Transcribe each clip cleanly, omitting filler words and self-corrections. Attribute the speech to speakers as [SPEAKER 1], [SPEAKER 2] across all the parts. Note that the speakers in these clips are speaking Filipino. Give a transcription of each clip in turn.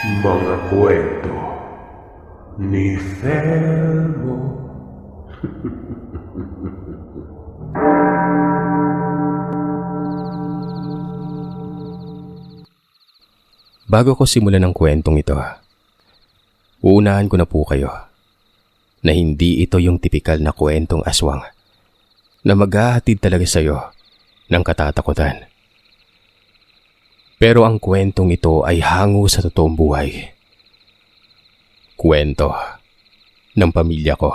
[SPEAKER 1] Mga kwento ni Felmo.
[SPEAKER 2] Bago ko simulan ng kwentong ito, uunahan ko na po kayo na hindi ito yung tipikal na kwentong aswang na maghahatid talaga sa iyo ng katatakutan. Pero ang kwentong ito ay hango sa totoong buhay. Kwento ng pamilya ko.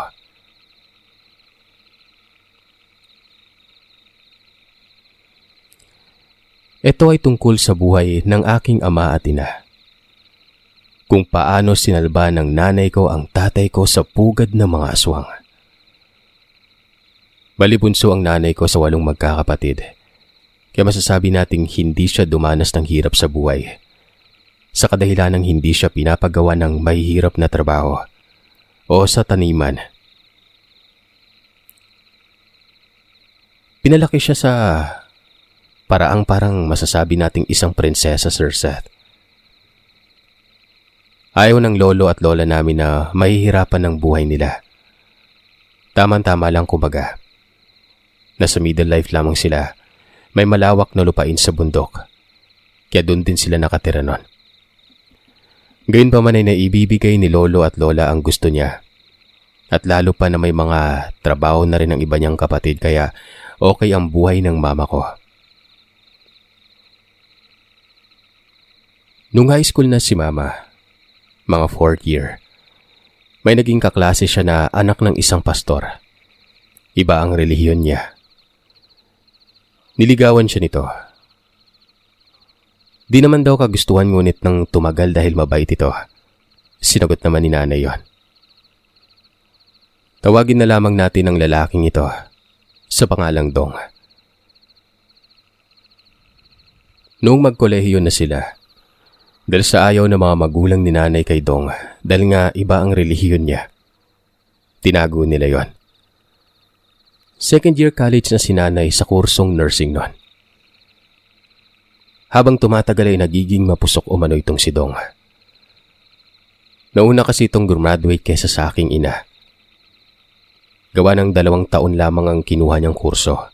[SPEAKER 2] Ito ay tungkol sa buhay ng aking ama at ina. Kung paano sinalba ng nanay ko ang tatay ko sa pugad ng mga aswang. Balibunso ang nanay ko sa 8 magkakapatid. Kaya masasabi nating hindi siya dumanas ng hirap sa buhay. Sa kadahilan ng hindi siya pinapagawa ng mahihirap na trabaho o sa taniman. Pinalaki siya sa paraang parang masasabi nating isang prinsesa, Sir Seth. Ayaw ng lolo at lola namin na mahihirapan ng buhay nila. Tama-tama lang kumbaga. Nasa middle life lamang sila. May malawak na lupain sa bundok. Kaya doon din sila nakatira nun. Gayunpaman ay naibibigay ni lolo at lola ang gusto niya. At lalo pa na may mga trabaho na rin ang iba niyang kapatid kaya okay ang buhay ng mama ko. Nung high school na si mama, mga 4th year, may naging kaklase siya na anak ng isang pastor. Iba ang relihiyon niya. Niligawan siya nito. Di naman daw kagustuhan ngunit nang tumagal dahil mabait ito. Sinagot naman ni nanay yon. Tawagin na lamang natin ang lalaking ito sa pangalang Dong. Noong magkolehiyo na sila, dahil sa ayaw ng mga magulang ni nanay kay Dong dahil nga iba ang relihiyon niya, tinago nila yon. 2nd year college na si nanay sa kursong nursing nun. Habang tumatagal ay nagiging mapusok umano itong si Dong. Nauna kasi itong graduate kesa sa aking ina. Gawa ng 2 taon lamang ang kinuha niyang kurso.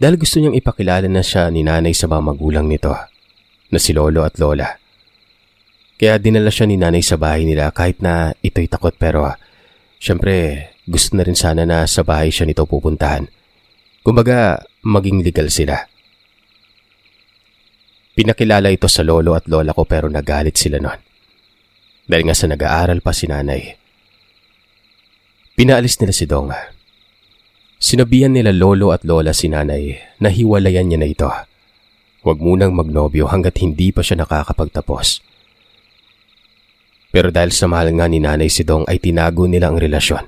[SPEAKER 2] Dahil gusto niyang ipakilala na siya ni nanay sa mga magulang nito, na si lolo at lola. Kaya dinala siya ni nanay sa bahay nila kahit na ito'y takot pero siyempre, gusto na rin sana na sa bahay siya nito pupuntahan. Kumbaga, maging legal sila. Pinakilala ito sa lolo at lola ko pero nagalit sila nun. Dahil nga sa nag-aaral pa si nanay. Pinaalis nila si Dong. Sinabihan nila lolo at lola si nanay na hiwalayan niya na ito. Huwag munang magnobyo hanggat hindi pa siya nakakapagtapos. Pero dahil sa mahal nga ni nanay si Dong ay tinago nila ang relasyon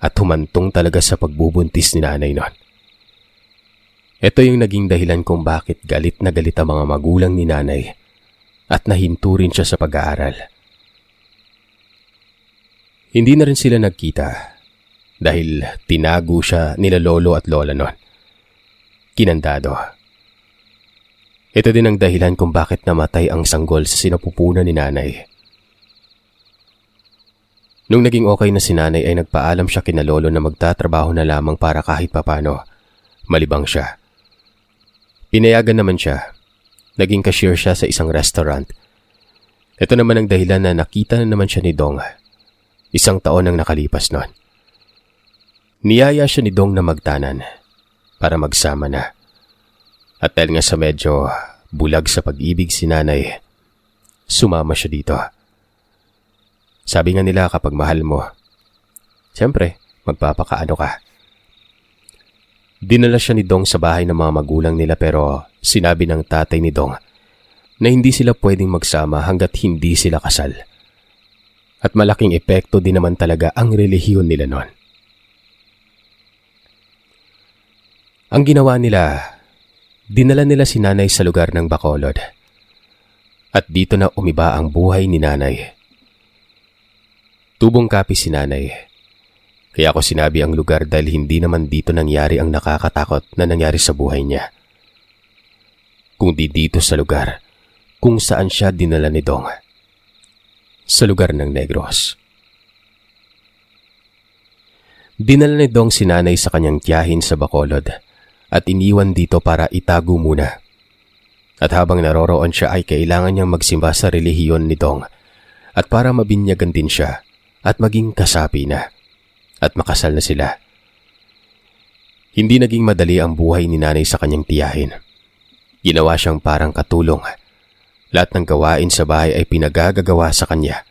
[SPEAKER 2] at humantong talaga sa pagbubuntis ni nanay nun. Ito yung naging dahilan kung bakit galit na galit ang mga magulang ni nanay at nahinto rin siya sa pag-aaral. Hindi na rin sila nagkita dahil tinago siya nila lolo at lola nun. Kinandado. Ito din ang dahilan kung bakit namatay ang sanggol sa sinapupunan ni nanay. Nung naging okay na si nanay ay nagpaalam siya kina lolo na magtatrabaho na lamang para kahit papano malibang siya. Pinayagan naman siya. Naging cashier siya sa isang restaurant. Ito naman ang dahilan na nakita na naman siya ni Dong. 1 taon ang nakalipas nun. Niyaya siya ni Dong na magtanan para magsama na. At dahil nga sa medyo bulag sa pag-ibig si nanay, sumama siya dito. Sabi nga nila kapag mahal mo, siyempre, magpapakaano ka. Dinala siya ni Dong sa bahay ng mga magulang nila pero sinabi ng tatay ni Dong na hindi sila pwedeng magsama hanggat hindi sila kasal. At malaking epekto din naman talaga ang relihiyon nila nun. Ang ginawa nila, dinala nila si nanay sa lugar ng Bacolod. At dito na umiba ang buhay ni nanay. Tubong kapi si nanay. Kaya ako sinabi ang lugar dahil hindi naman dito nangyari ang nakakatakot na nangyari sa buhay niya. Kundi dito sa lugar kung saan siya dinala ni Dong. Sa lugar ng Negros. Dinala ni Dong si nanay sa kanyang tiyahin sa Bacolod at iniwan dito para itago muna. At habang naroroon siya ay kailangan niyang magsimba sa relihiyon ni Dong at para mabinyagan din siya at maging kasapi na at makasal na sila. Hindi naging madali ang buhay ni nanay sa kanyang tiyahin. Ginawa siyang parang katulong. Lahat ng gawain sa bahay ay pinagagagawa sa kanya.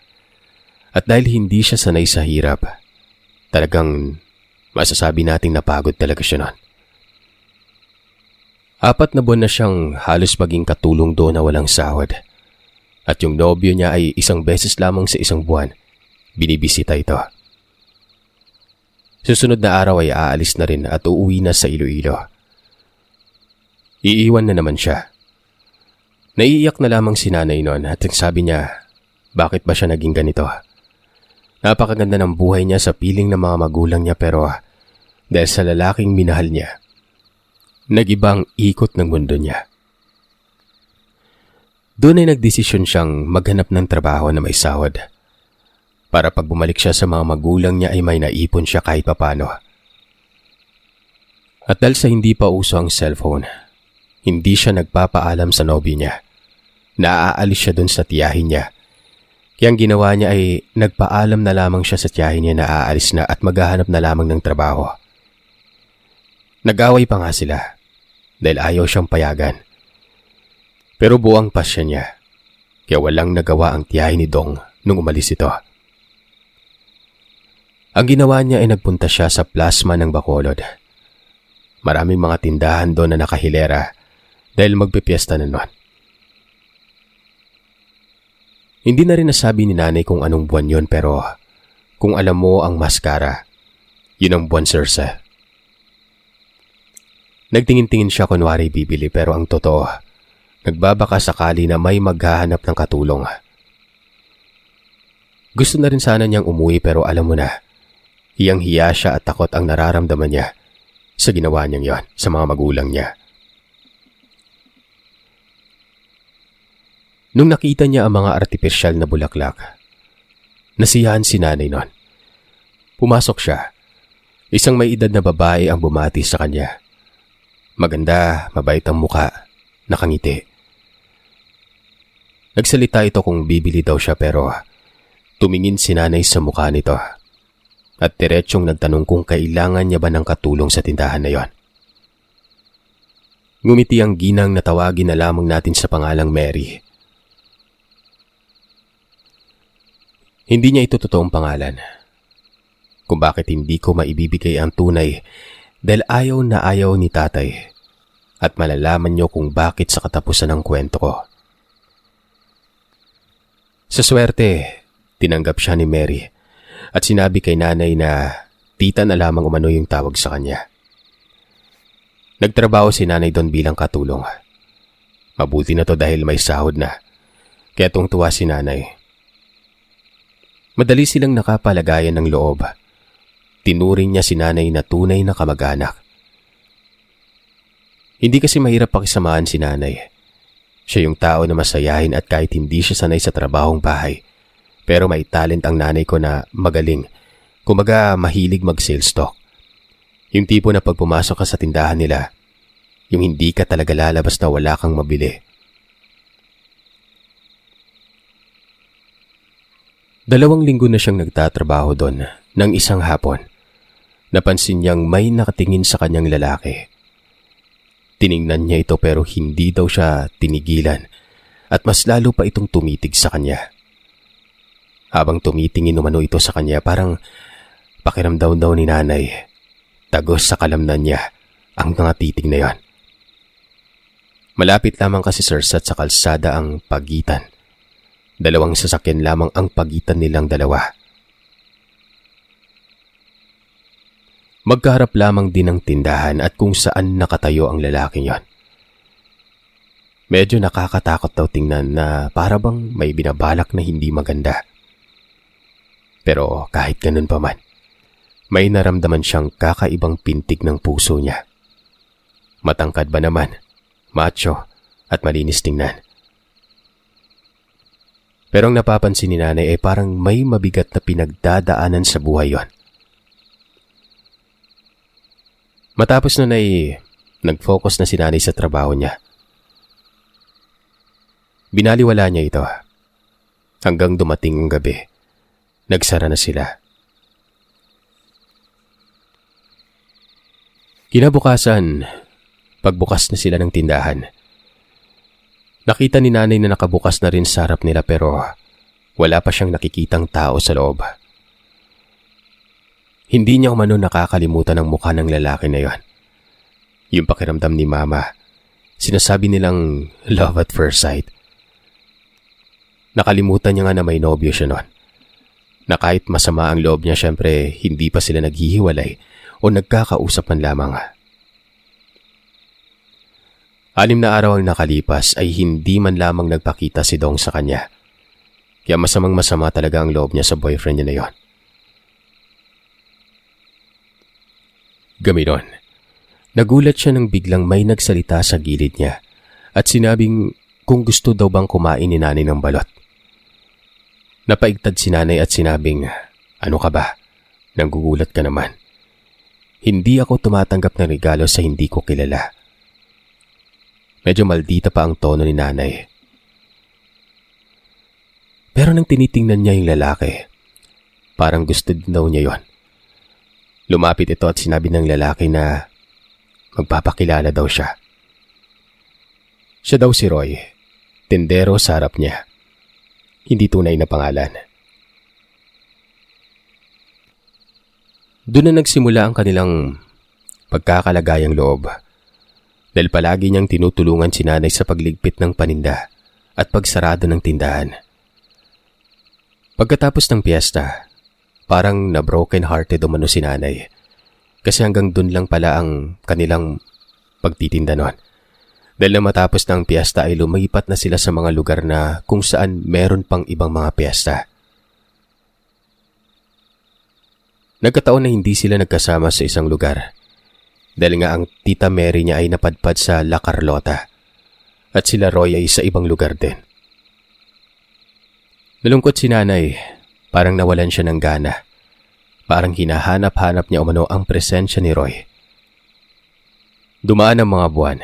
[SPEAKER 2] At dahil hindi siya sanay sa hirap, talagang masasabi nating napagod talaga siya noon. 4 na buwan na siyang halos maging katulong doon na walang sahod. At yung nobyo niya ay 1 beses lamang sa 1 buwan. Binibisita ito. Susunod na araw ay aalis na rin at uuwi na sa Iloilo. Iiwan na naman siya. Naiiyak na lamang si nanay noon at sabi niya, bakit ba siya naging ganito? Napakaganda ng buhay niya sa piling ng mga magulang niya pero dahil sa lalaking minahal niya, nag-ibang ikot ng mundo niya. Doon ay nagdesisyon siyang maghanap ng trabaho na may sahod. Para pag bumalik siya sa mga magulang niya ay may naipon siya kahit papano. At dahil sa hindi pa uso ang cellphone, hindi siya nagpapaalam sa nobyo niya. Naaalis siya dun sa tiyahin niya. Kaya ang ginawa niya ay nagpaalam na lamang siya sa tiyahin niya na aalis na at maghahanap na lamang ng trabaho. Nag-away pa nga sila dahil ayaw siyang payagan. Pero buwang pasya niya, kaya walang nagawa ang tiyahin ni Dong nung umalis ito. Ang ginawa niya ay nagpunta siya sa plasma ng Bacolod. Maraming mga tindahan doon na nakahilera dahil magpipiesta na noon. Hindi na rin nasabi ni nanay kung anong buwan yon pero kung alam mo ang maskara, yun ang buwan Sirse. Nagtingin-tingin siya kunwari bibili pero ang totoo, nagbabaka sakali na may maghahanap ng katulong. Gusto na rin sana niyang umuwi pero alam mo na, hiyang-hiya siya at takot ang nararamdaman niya sa ginawa niyang yon sa mga magulang niya. Nung nakita niya ang mga artipisyal na bulaklak, nasiyahan si nanay noon. Pumasok siya. Isang may edad na babae ang bumati sa kanya. Maganda, mabait ang muka, nakangiti. Nagsalita ito kung bibili daw siya pero tumingin si nanay sa mukha nito. At diretsyong nagtanong kung kailangan niya ba ng katulong sa tindahan na yon. Ngumiti ang ginang na tawagin na lamang natin sa pangalang Mary. Hindi niya ito totoong pangalan. Kung bakit hindi ko maibibigay ang tunay dahil ayaw na ayaw ni tatay at malalaman niyo kung bakit sa katapusan ng kwento ko. Sa swerte, tinanggap siya ni Mary. At sinabi kay nanay na tita na lamang umano yung tawag sa kanya. Nagtrabaho si nanay doon bilang katulong. Mabuti na to dahil may sahod na. Kaya tungtuwa si nanay. Madali silang nakapalagayan ng loob. Tinuring niya si nanay na tunay na kamag-anak. Hindi kasi mahirap pakisamahan si nanay. Siya yung tao na masayahin at kahit hindi siya sanay sa trabahong bahay. Pero may talent ang nanay ko na magaling. Kumaga mahilig mag-sales talk. Yung tipo na pag pumasok ka sa tindahan nila, yung hindi ka talaga lalabas na wala kang mabili. 2 linggo na siyang nagtatrabaho doon ng isang hapon. Napansin niyang may nakatingin sa kanyang lalaki. Tiningnan niya ito pero hindi daw siya tinigilan at mas lalo pa itong tumitig sa kanya. Habang tumitingin umano ito sa kanya, parang pakiramdam daw ni nanay. Tagos sa kalamnan niya ang mga titig na yon. Malapit lamang kasi Sirse sa kalsada ang pagitan. 2 sasakyan lamang ang pagitan nilang dalawa. Magkaharap lamang din ang tindahan at kung saan nakatayo ang lalaking yon. Medyo nakakatakot daw tingnan na para bang may binabalak na hindi maganda. Pero kahit ganun pa man, may naramdaman siyang kakaibang pintig ng puso niya. Matangkad ba naman, macho at malinis tingnan. Pero ang napapansin ni nanay ay parang may mabigat na pinagdadaanan sa buhay yon. Matapos nun ay nag-focus na si nanay sa trabaho niya. Binaliwala niya ito. Hanggang dumating ang gabi, nagsara na sila. Kinabukasan, pagbukas na sila ng tindahan. Nakita ni nanay na nakabukas na rin sa harap nila pero wala pa siyang nakikitang tao sa loob. Hindi niya umano nakakalimutan ang mukha ng lalaki na yon. Yung pakiramdam ni mama, sinasabi nilang love at first sight. Nakalimutan niya nga na may nobyo siya noon. Na kahit masama ang loob niya, syempre hindi pa sila naghihiwalay o nagkakausap man lamang. 6 na araw ang nakalipas ay hindi man lamang nagpakita si Dong sa kanya. Kaya masamang masama talaga ang loob niya sa boyfriend niya na yon. Gaminon, nagulat siya nang biglang may nagsalita sa gilid niya at sinabing kung gusto daw bang kumain ni nanay ng balot. Napaigtad si nanay at sinabing, "Ano ka ba? Nanggugulat ka naman. Hindi ako tumatanggap ng regalo sa hindi ko kilala." Medyo maldita pa ang tono ni nanay. Pero nang tinitingnan niya yung lalaki, parang gusto din daw niya yon. Lumapit ito at sinabi ng lalaki na magpapakilala daw siya. Siya daw si Roy, tindero sa harap niya. Hindi tunay na pangalan. Doon na nagsimula ang kanilang pagkakalagayang loob. Dahil palagi niyang tinutulungan si nanay sa pagligpit ng paninda at pagsarado ng tindahan. Pagkatapos ng piyesta, parang na-broken hearted umano si nanay. Kasi hanggang dun lang pala ang kanilang pagtitinda noon. Dahil na matapos ng piyesta ay lumipat na sila sa mga lugar na kung saan meron pang ibang mga piyesta. Nagkataon na hindi sila nagkasama sa isang lugar. Dahil nga ang tita Mary niya ay napadpad sa La Carlota at sila Roy ay sa ibang lugar din. Nalungkot si nanay, parang nawalan siya ng gana. Parang hinahanap-hanap niya umano ang presensya ni Roy. Dumaan ang mga buwan.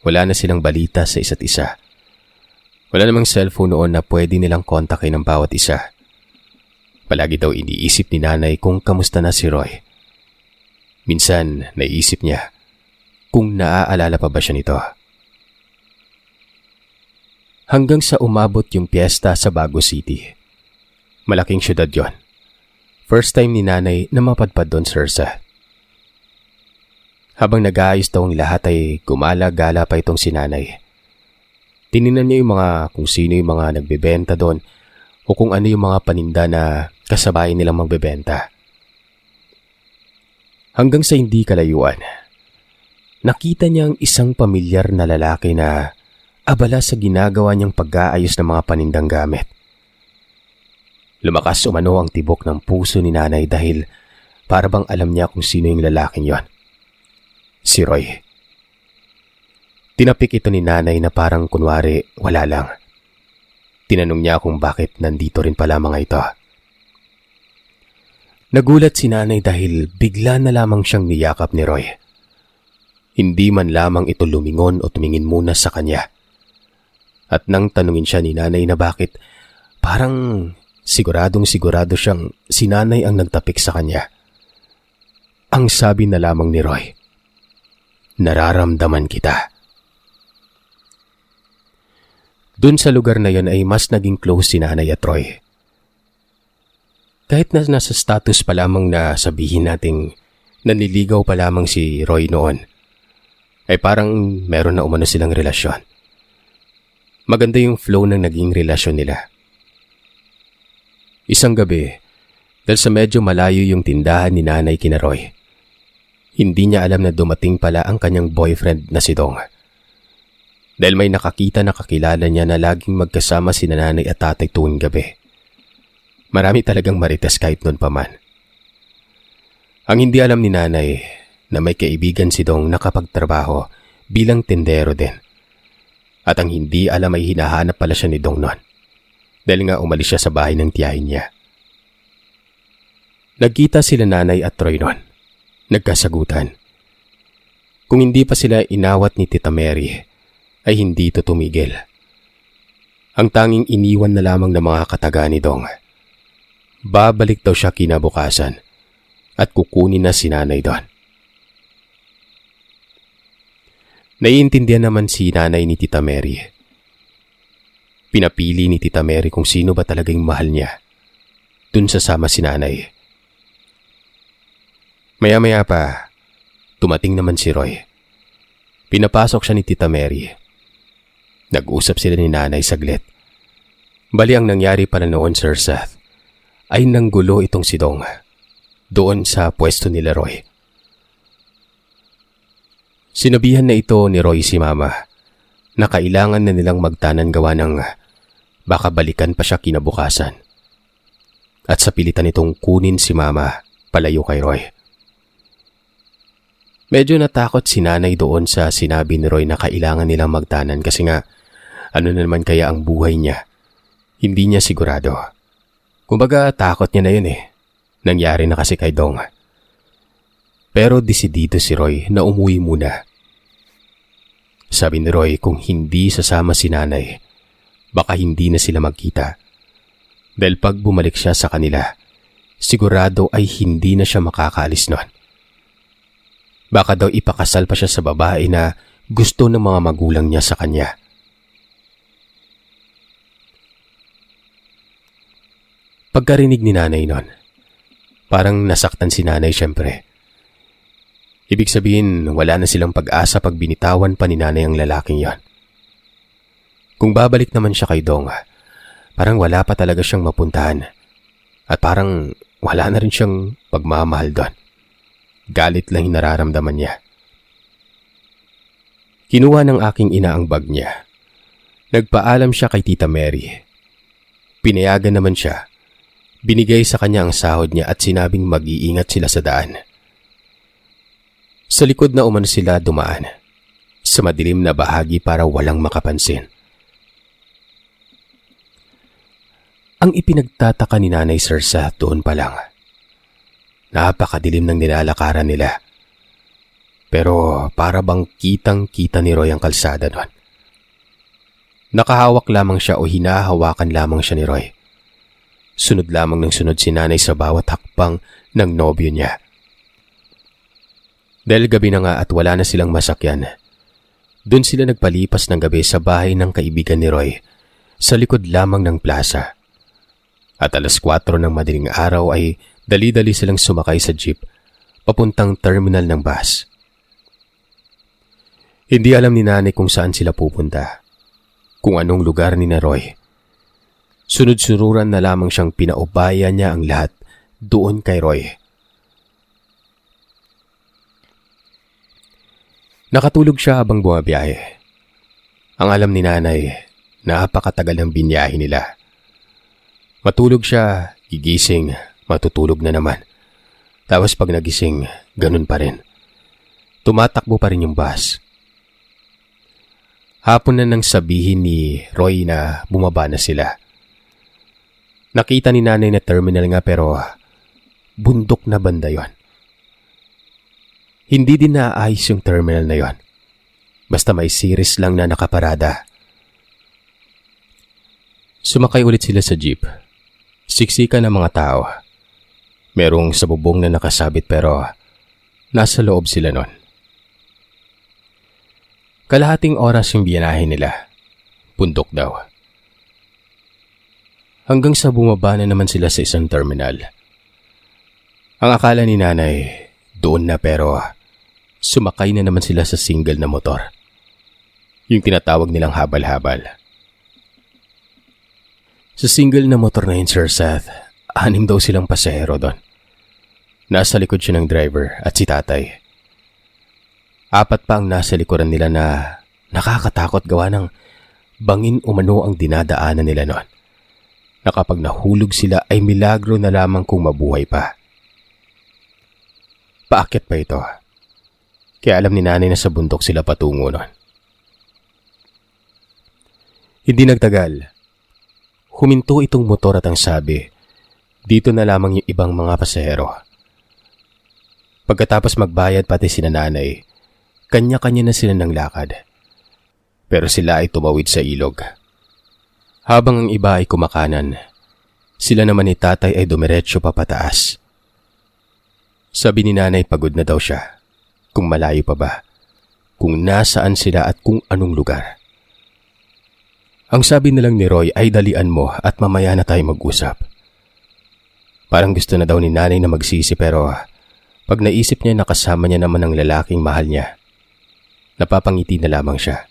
[SPEAKER 2] Wala na silang balita sa isa't isa. Wala namang cellphone noon na pwede nilang kontakin ang bawat isa. Palagi daw iniisip ni nanay kung kamusta na si Roy. Minsan, naisip niya kung naaalala pa ba siya nito. Hanggang sa umabot yung piyesta sa Baguio City. Malaking syudad yon. First time ni nanay na mapadpad doon sa Ursa. Habang nag-aayos daw ang lahat ay gumala-gala pa itong si nanay. Tininan niya yung kung sino yung mga nagbebenta doon o kung ano yung mga paninda na kasabay nilang magbebenta. Hanggang sa hindi kalayuan, nakita niya ang isang pamilyar na lalaki na abala sa ginagawa niyang pag-aayos ng mga panindang gamit. Lumakas umano ang tibok ng puso ni nanay dahil para bang alam niya kung sino yung lalaking yon. Si Roy. Tinapik ito ni nanay na parang kunwari wala lang. Tinanong niya kung bakit nandito rin pala mga ito. Nagulat si nanay dahil bigla na lamang siyang niyakap ni Roy. Hindi man lamang ito lumingon o tumingin muna sa kanya. At nang tanungin siya ni nanay na bakit, parang sigurado siyang si nanay ang nagtapik sa kanya. Ang sabi na lamang ni Roy, "Nararamdaman kita." Doon sa lugar na yon ay mas naging close si nanay at Roy. Kahit na nasa status pa lamang na sabihin nating nanliligaw pa lamang si Roy noon, ay parang meron na umano silang relasyon. Maganda yung flow ng naging relasyon nila. Isang gabi, dahil sa medyo malayo yung tindahan ni nanay kina Roy, hindi niya alam na dumating pala ang kanyang boyfriend na si Dong. Dahil may nakakita na kakilala niya na laging magkasama si nanay at tatay tuwing gabi. Marami talagang marites kahit noon pa man. Ang hindi alam ni nanay na may kaibigan si Dong nakapagtrabaho bilang tindero din. At ang hindi alam ay hinahanap pala siya ni Dong noon. dahil nga umalis siya sa bahay ng tiyahin niya. Nagkita sila nanay at Troy noon. Nagkasagutan. Kung hindi pa sila inawat ni Tita Mary, ay hindi ito tumigil. Ang tanging iniwan na lamang ng mga kataga ni Dong. Babalik daw siya kinabukasan at kukunin na si nanay doon. Naiintindihan naman si nanay ni Tita Mary. Pinapili ni Tita Mary kung sino ba talagang mahal niya. Dun sasama si nanay. Maya-maya pa, tumating naman si Roy. Pinapasok siya ni Tita Mary. Nag-usap sila ni nanay saglit. Bali ang nangyari pala noon, Sir Seth, ay nanggulo itong si Dong doon sa pwesto nila Roy. Sinabihan na ito ni Roy si Mama na kailangan na nilang magtanan gawa ng baka balikan pa siya kinabukasan. At sa pilitan itong kunin si Mama palayo kay Roy. Medyo natakot si nanay doon sa sinabi ni Roy na kailangan nilang magtanan kasi nga ano na naman kaya ang buhay niya. Hindi niya sigurado. Kumbaga takot niya na yun eh. Nangyari na kasi kay Dong. Pero desidido si Roy na umuwi muna. Sabi ni Roy kung hindi sasama si nanay, baka hindi na sila magkita. Dahil pag bumalik siya sa kanila, sigurado ay hindi na siya makakaalis nun. Baka daw ipakasal pa siya sa babae na gusto ng mga magulang niya sa kanya. Pagkarinig ni nanay nun, parang nasaktan si nanay syempre. Ibig sabihin, wala na silang pag-asa pag binitawan pa ni nanay ang lalaking yon. Kung babalik naman siya kay Dong, parang wala pa talaga siyang mapuntahan. At parang wala na rin siyang pagmamahal doon. Galit lang yung nararamdaman niya. Kinuha ng aking ina ang bag niya. Nagpaalam siya kay Tita Mary. Pinayagan naman siya. Binigay sa kanya ang sahod niya at sinabing mag-iingat sila sa daan. Sa likod na umano sila dumaan, sa madilim na bahagi para walang makapansin. Ang ipinagtataka ni Nanay Sirsa doon pa lang. Napakadilim ng nilalakaran nila. Pero para bang kitang-kita ni Roy ang kalsada doon. Nakahawak lamang siya o hinahawakan lamang siya ni Roy. Sunod lamang ng sunod si nanay sa bawat hakbang ng nobyo niya. Dahil gabi na nga at wala na silang masakyan, doon sila nagpalipas ng gabi sa bahay ng kaibigan ni Roy sa likod lamang ng plaza. At alas 4 ng madaling araw ay dali-dali silang sumakay sa jeep papuntang terminal ng bus. Hindi alam ni nanay kung saan sila pupunta, kung anong lugar ni na Roy. Sunod-sunuran na lamang siyang pinaubaya niya ang lahat doon kay Roy. Nakatulog siya habang bumabiyahe. Ang alam ni nanay, napakatagal ng binyahe nila. Matulog siya, gigising, matutulog na naman. Tapos pag nagising, ganun pa rin. Tumatakbo pa rin yung bus. Hapon na nang sabihin ni Roy na bumaba na sila. Nakita ni nanay na terminal nga pero bundok na banda yon. Hindi din naayos yung terminal na yon. Basta may series lang na nakaparada. Sumakay ulit sila sa jeep. Siksika ng mga tao. Merong sa bubong na nakasabit pero nasa loob sila nun. Kalahating oras yung biyanahin nila. Bundok daw. Hanggang sa bumaba na naman sila sa isang terminal. Ang akala ni nanay, doon na pero sumakay na naman sila sa single na motor. Yung tinatawag nilang habal-habal. Sa single na motor na yun, Sir Seth, 6 daw silang pasahero doon. Nasa likod siya ng driver at si tatay. 4 pa ang nasa likuran nila na nakakatakot gawa ng bangin umano ang dinadaanan nila noon. Na kapag nahulog sila ay milagro na lamang kung mabuhay pa. Paakyat pa ito. Kaya alam ni nanay na sa bundok sila patungo noon. Hindi nagtagal. Huminto itong motor at ang sabi, dito na lamang yung ibang mga pasahero. Pagkatapos magbayad pati sina nanay, kanya-kanya na sila ng lakad. Pero sila ay tumawid sa ilog. Habang ang iba ay kumakanan, sila naman ni tatay ay dumiretso papataas. Sabi ni nanay pagod na daw siya, kung malayo pa ba, kung nasaan sila at kung anong lugar. Ang sabi nilang ni Roy ay dalian mo at mamaya na tayo mag-usap. Parang gusto na daw ni nanay na magsisi pero pag naisip niya na kasama niya naman ang lalaking mahal niya, napapangiti na lamang siya.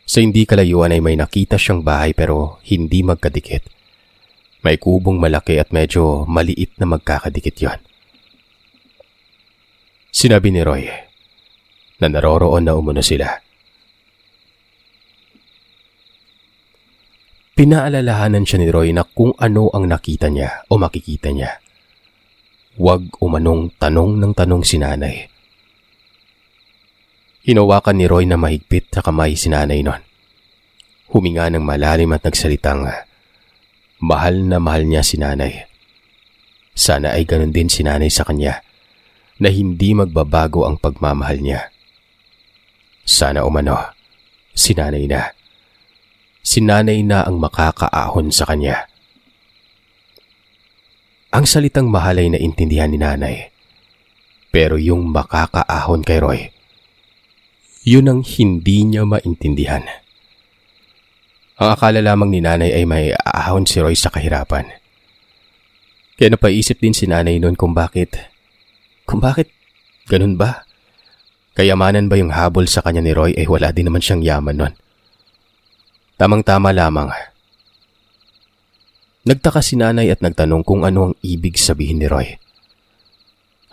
[SPEAKER 2] Sa hindi kalayuan ay may nakita siyang bahay pero hindi magkadikit. May kubong malaki at medyo maliit na magkakadikit yon. Sinabi ni Roy na naroroon na umano sila. Pinaalalahanan siya ni Roy na kung ano ang nakita niya o makikita niya. Huwag umanong tanong ng tanong si nanay. Hinawakan ni Roy na mahigpit sa kamay si nanay nun. Huminga ng malalim at nagsalitang, mahal na mahal niya si nanay. Sana ay ganun din si nanay sa kanya, na hindi magbabago ang pagmamahal niya. Sana umano, si nanay na. Si nanay na ang makakaahon sa kanya. Ang salitang mahal ay naintindihan ni nanay. Pero yung makakaahon kay Roy, yun ang hindi niya maintindihan. Ang akala lamang ni nanay ay may aahon si Roy sa kahirapan. Kaya napaisip din si nanay noon kung bakit ganun ba? Kayamanan ba yung habol sa kanya ni Roy ay wala din naman siyang yaman noon. Tamang-tama lamang. Nagtaka si nanay at nagtanong kung ano ang ibig sabihin ni Roy.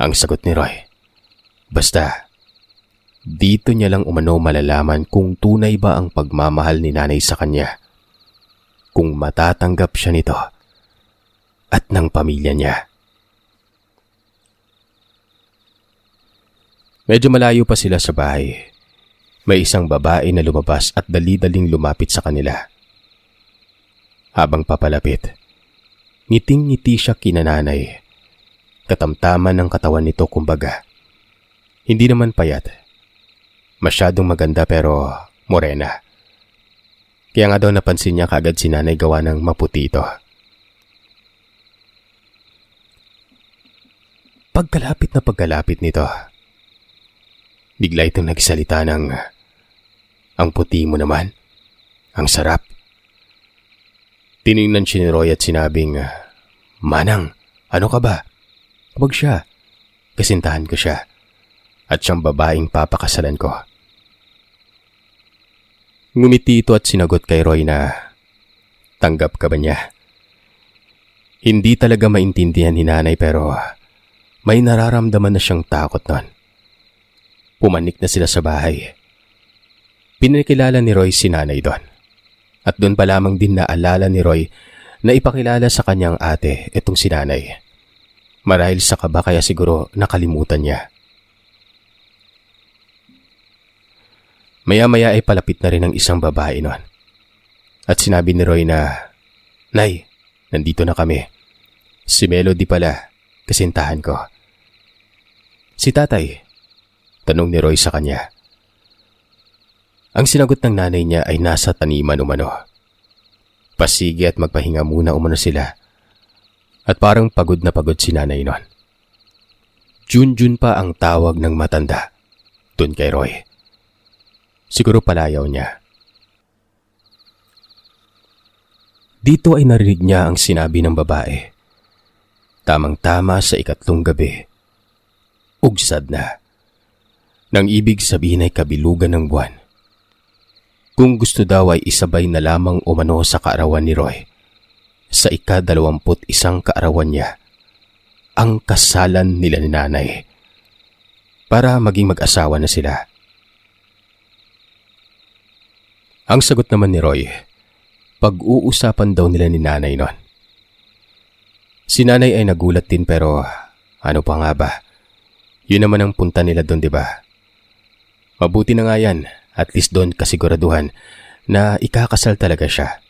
[SPEAKER 2] Ang sagot ni Roy, basta, dito niya lang umano malalaman kung tunay ba ang pagmamahal ni nanay sa kanya. Kung matatanggap siya nito at ng pamilya niya. Medyo malayo pa sila sa bahay. May isang babae na lumabas at dali-daling lumapit sa kanila. Habang papalapit, ngiting-ngiti siya kina nanay. Katamtaman ng katawan nito kumbaga. Hindi naman payat. Masyadong maganda pero morena. Kaya nga daw napansin niya kaagad si nanay gawa ng maputi ito. Pagkalapit nito, bigla itong nagsalita ng, ang puti mo naman, ang sarap. Tiningnan siya ni Roy at sinabing, Manang, ano ka ba? Huwag siya. Kasintahan ko siya. At siyang babaeng papakasalan ko. Ngumiti ito at sinagot kay Roy na, tanggap ka ba niya? Hindi talaga maintindihan ni nanay pero may nararamdaman na siyang takot nun. Pumanik na sila sa bahay. Pinakilala ni Roy si nanay doon. At doon pa lamang din naalala ni Roy na ipakilala sa kanyang ate itong si nanay. Marahil sa kaba kaya siguro nakalimutan niya. Maya-maya ay palapit na rin ang isang babae noon. At sinabi ni Roy na, Nay, nandito na kami. Si Melody pala, kasintahan ko. Si tatay, tanong ni Roy sa kanya. Ang sinagot ng nanay niya ay nasa taniman umano. Pasigi at magpahinga muna umano sila. At parang pagod na pagod si nanay nun. Junjun pa ang tawag ng matanda. Dun kay Roy. Siguro palayaw niya. Dito ay narinig niya ang sinabi ng babae. Tamang-tama sa ikatlong gabi. Ugsad na. Nang ibig sabihin ay kabilugan ng buwan. Kung gusto daw ay isabay na lamang umano sa kaarawan ni Roy. Sa ika-21 kaarawan niya. Ang kasalan nila ni nanay. Para maging mag-asawa na sila. Ang sagot naman ni Roy, pag-uusapan daw nila ni nanay nun. Si nanay ay nagulat din pero ano pa nga ba? Yun naman ang punta nila doon, di ba? Mabuti na nga yan, at least doon kasiguraduhan na ikakasal talaga siya.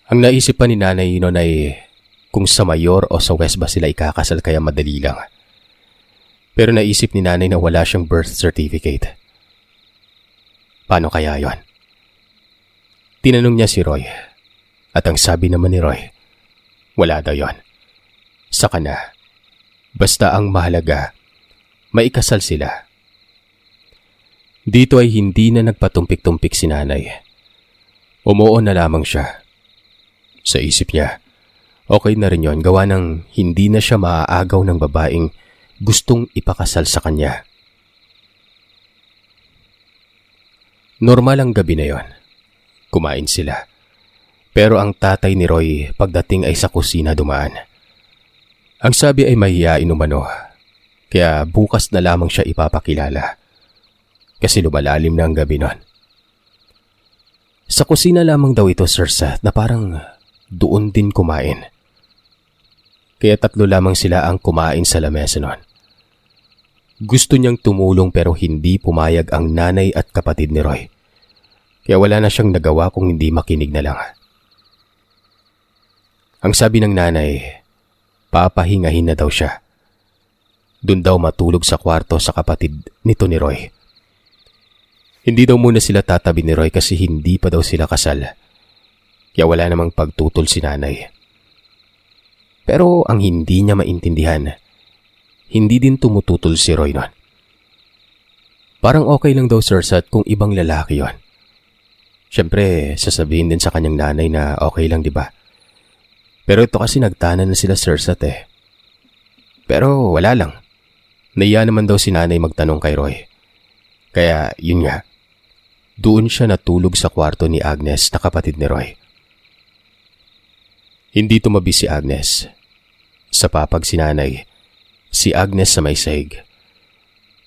[SPEAKER 2] Ang naisip pa ni Nanay noon ay kung sa Mayor o sa West ba sila ikakasal kaya madali lang. Pero naisip ni Nanay na wala siyang birth certificate. Paano kaya yon? Tinanong niya si Roy at ang sabi naman ni Roy, wala daw yon. Saka na, basta ang mahalaga, maikasal sila. Dito ay hindi na nagpatumpik-tumpik si Nanay. Umuo na lamang siya. Sa isip niya, okay na rin yon gawa ng hindi na siya maaagaw ng babaeng gustong ipakasal sa kanya. Normal ang gabi na yon. Kumain sila. Pero ang tatay ni Roy pagdating ay sa kusina dumaan. Ang sabi ay mahihain umano, kaya bukas na lamang siya ipapakilala. Kasi lumalalim na ang gabi nun. Sa kusina lamang daw ito, Sir Seth, na parang doon din kumain. Kaya 3 lamang sila ang kumain sa lamesa nun. Gusto niyang tumulong pero hindi pumayag ang nanay at kapatid ni Roy. Kaya wala na siyang nagawa kung hindi makinig na lang. Ang sabi ng nanay, papahingahin na daw siya. Doon daw matulog sa kwarto sa kapatid nito ni Roy. Hindi daw muna sila tatabi ni Roy kasi hindi pa daw sila kasal. Kaya wala namang pagtutol si nanay. Pero ang hindi niya maintindihan, hindi din tumututol si Roy nun. Parang okay lang daw, Sir Sat, kung ibang lalaki yon. Siyempre, sasabihin din sa kanyang nanay na okay lang, di ba? Pero ito kasi nagtanan na sila, Sir Sat eh. Pero wala lang. Naiya naman daw si nanay magtanong kay Roy. Kaya yun nga, doon siya natulog sa kwarto ni Agnes na kapatid ni Roy. Hindi tumabi si Agnes. Sa papag si nanay, si Agnes sa may sahig.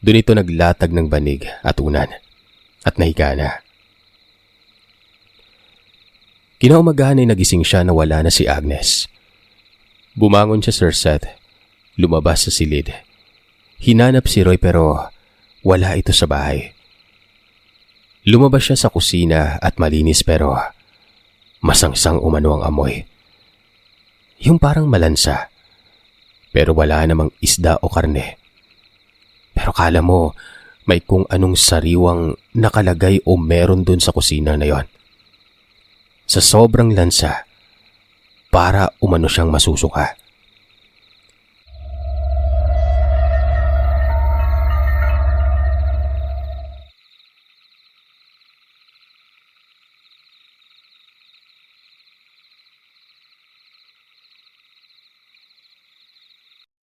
[SPEAKER 2] Doon ito naglatag ng banig at unan at nahiga na. Kinaumagahan ay nagising siya na wala na si Agnes. Bumangon siya, Sir Seth. Lumabas sa silid. Hinanap si Roy pero wala ito sa bahay. Lumabas siya sa kusina at malinis pero masangsang umano ang amoy. Yung parang malansa. Pero wala namang isda o karne. Pero kala mo may kung anong sariwang nakalagay o meron dun sa kusina na yon. Sa sobrang lansa, para umano siyang masusuka.